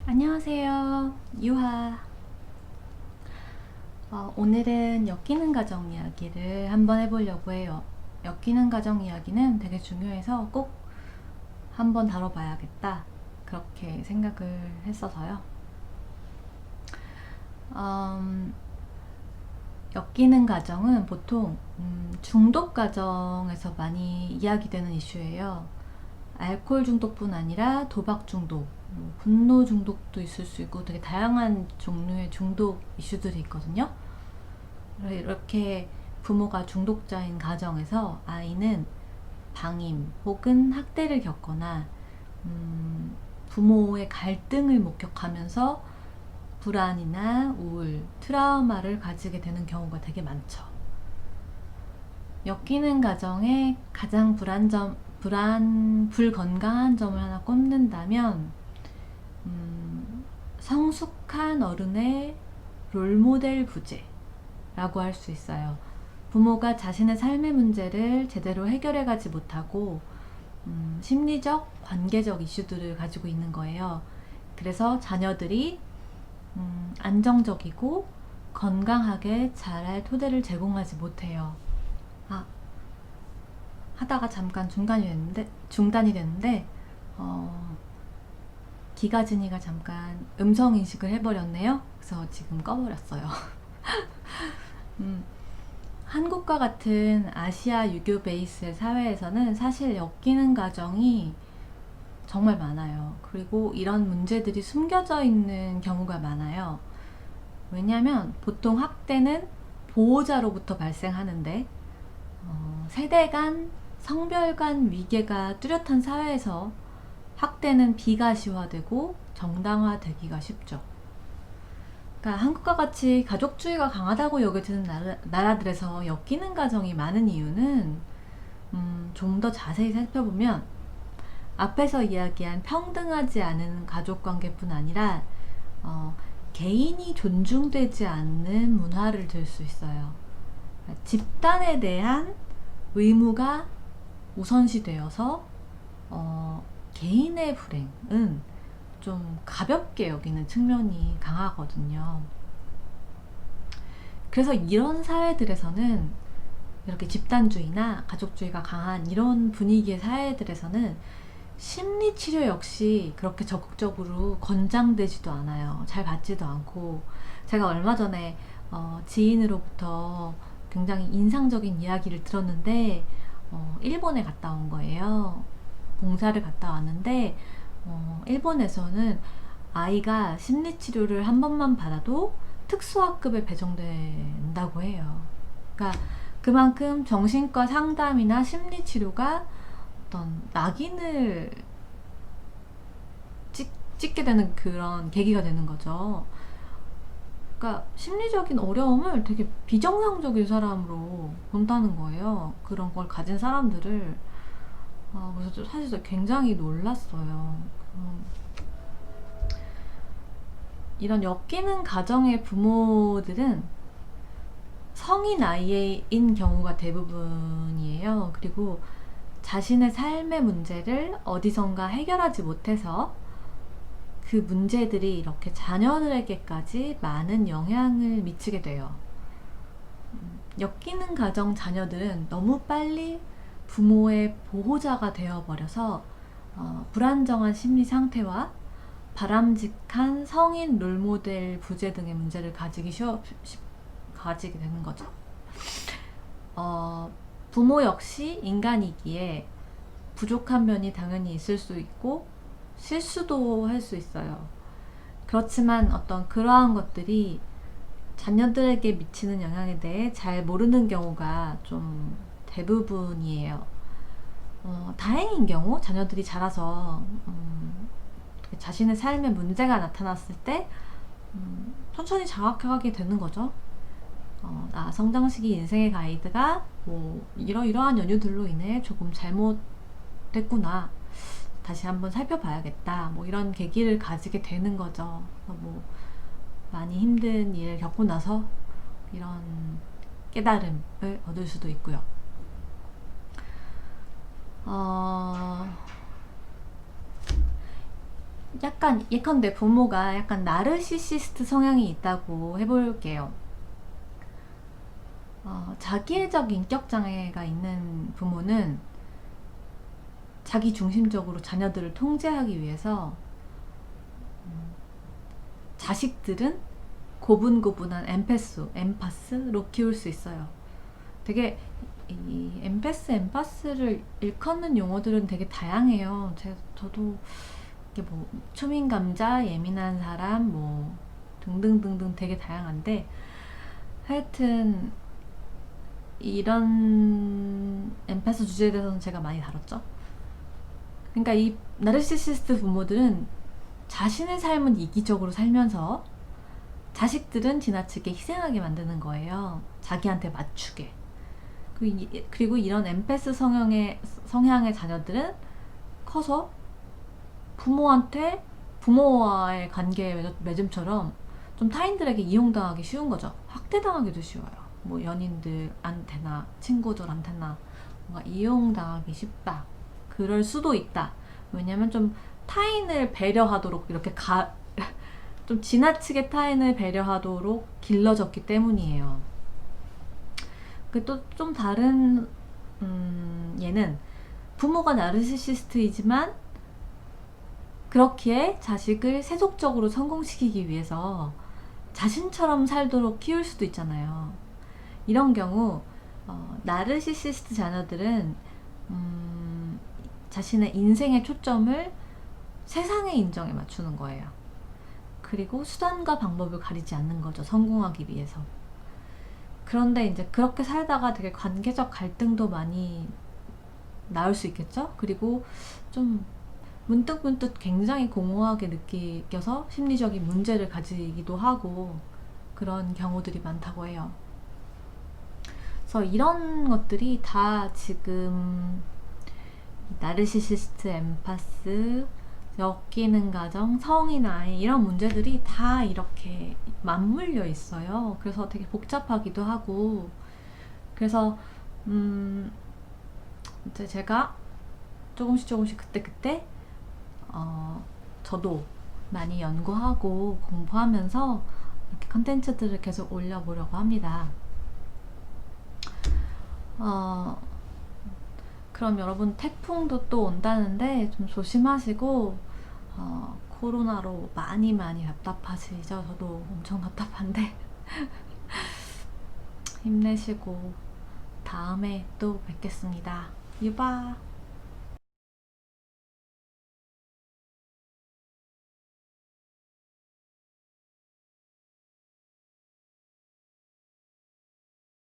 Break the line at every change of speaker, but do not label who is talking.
안녕하세요. 유하. 오늘은 엮이는 가정 이야기를 한번 해보려고 해요. 엮이는 가정 이야기는 되게 중요해서 꼭 한번 다뤄봐야겠다. 그렇게 생각을 했어서요. 음, 엮이는 가정은 보통 중독 가정에서 많이 이야기되는 이슈예요. 알코올 중독뿐 아니라 도박 중독, 분노 중독도 있을 수 있고 되게 다양한 종류의 중독 이슈들이 있거든요. 이렇게 부모가 중독자인 가정에서 아이는 방임 혹은 학대를 겪거나 부모의 갈등을 목격하면서 불안이나 우울, 트라우마를 가지게 되는 경우가 되게 많죠. 엮이는 가정의 가장 불건강한 점을 하나 꼽는다면, 성숙한 어른의 롤모델 부재라고 할 수 있어요. 부모가 자신의 삶의 문제를 제대로 해결해가지 못하고, 심리적, 관계적 이슈들을 가지고 있는 거예요. 그래서 자녀들이 안정적이고 건강하게 자랄 토대를 제공하지 못해요. 하다가 잠깐 중단이 됐는데, 기가진이가 잠깐 음성 인식을 해버렸네요. 그래서 지금 꺼버렸어요. 한국과 같은 아시아 유교 베이스의 사회에서는 사실 엮이는 가정이 정말 많아요. 그리고 이런 문제들이 숨겨져 있는 경우가 많아요. 왜냐하면 보통 학대는 보호자로부터 발생하는데, 세대 간, 성별 간 위계가 뚜렷한 사회에서 학대는 비가시화되고 정당화되기가 쉽죠. 그러니까 한국과 같이 가족주의가 강하다고 여겨지는 나라들에서 엮이는 가정이 많은 이유는, 좀 더 자세히 살펴보면 앞에서 이야기한 평등하지 않은 가족관계뿐 아니라 개인이 존중되지 않는 문화를 들 수 있어요. 집단에 대한 의무가 우선시되어서 개인의 불행은 좀 가볍게 여기는 측면이 강하거든요. 그래서 이런 사회들에서는, 이렇게 집단주의나 가족주의가 강한 이런 분위기의 사회들에서는 심리치료 역시 그렇게 적극적으로 권장되지도 않아요. 잘 받지도 않고, 제가 얼마 전에 지인으로부터 굉장히 인상적인 이야기를 들었는데, 일본에 갔다 온 거예요. 봉사를 갔다 왔는데, 일본에서는 아이가 심리치료를 한 번만 받아도 특수학급에 배정된다고 해요. 그러니까 그만큼 정신과 상담이나 심리치료가 어떤 낙인을 찍게 되는 그런 계기가 되는 거죠. 그러니까 심리적인 어려움을 되게 비정상적인 사람으로 본다는 거예요. 그런 걸 가진 사람들을. 그래서 사실 굉장히 놀랐어요. 이런 엮이는 가정의 부모들은 성인 아이인 경우가 대부분이에요. 그리고 자신의 삶의 문제를 어디선가 해결하지 못해서 그 문제들이 이렇게 자녀들에게까지 많은 영향을 미치게 돼요. 엮이는 가정 자녀들은 너무 빨리 부모의 보호자가 되어버려서 불안정한 심리 상태와 바람직한 성인 롤모델 부재 등의 문제를 가지게 되는 거죠. 부모 역시 인간이기에 부족한 면이 당연히 있을 수 있고 실수도 할 수 있어요. 그렇지만 어떤 그러한 것들이 자녀들에게 미치는 영향에 대해 잘 모르는 경우가 좀 대부분이에요. 다행인 경우 자녀들이 자라서 자신의 삶에 문제가 나타났을 때 천천히 자각하게 되는 거죠. 성장시기 인생의 가이드가 뭐 이러이러한 연유들로 인해 조금 잘못됐구나, 다시 한번 살펴봐야겠다, 뭐 이런 계기를 가지게 되는 거죠. 뭐 많이 힘든 일을 겪고 나서 이런 깨달음을 얻을 수도 있고요. 약간 예컨대 부모가 약간 나르시시스트 성향이 있다고 해볼게요. 자기애적 인격 장애가 있는 부모는 자기 중심적으로 자녀들을 통제하기 위해서 자식들은 고분고분한 엠파스로 키울 수 있어요. 되게 이 엠파스를 일컫는 용어들은 되게 다양해요. 저도 이게 뭐 초민 감자, 예민한 사람, 뭐 등등등등 되게 다양한데, 하여튼 이런 엠파스 주제에 대해서는 제가 많이 다뤘죠. 그러니까 이 나르시시스트 부모들은 자신의 삶은 이기적으로 살면서 자식들은 지나치게 희생하게 만드는 거예요. 자기한테 맞추게. 그리고 이런 엠패스 성향의 자녀들은 커서 부모와의 관계 맺음처럼 좀 타인들에게 이용당하기 쉬운 거죠. 학대당하기도 쉬워요. 뭐 연인들한테나 친구들한테나 뭔가 이용당하기 쉽다. 그럴 수도 있다. 왜냐면 좀 타인을 배려하도록 이렇게 좀 지나치게 타인을 배려하도록 길러졌기 때문이에요. 또 좀 다른 얘는 부모가 나르시시스트이지만 그렇기에 자식을 세속적으로 성공시키기 위해서 자신처럼 살도록 키울 수도 있잖아요. 이런 경우 나르시시스트 자녀들은 자신의 인생의 초점을 세상의 인정에 맞추는 거예요. 그리고 수단과 방법을 가리지 않는 거죠. 성공하기 위해서. 그런데 이제 그렇게 살다가 되게 관계적 갈등도 많이 나올 수 있겠죠? 그리고 좀 문득문득 굉장히 공허하게 느껴서 심리적인 문제를 가지기도 하고 그런 경우들이 많다고 해요. 그래서 이런 것들이 다 지금 나르시시스트, 엠파스, 엮이는 가정, 성인 아이 이런 문제들이 다 이렇게 맞물려 있어요. 그래서 되게 복잡하기도 하고 그래서 이제 제가 조금씩 그때 저도 많이 연구하고 공부하면서 이렇게 컨텐츠들을 계속 올려보려고 합니다. 그럼 여러분 태풍도 또 온다는데 좀 조심하시고 코로나로 많이 답답하시죠? 저도 엄청 답답한데 힘내시고 다음에 또 뵙겠습니다. 유바.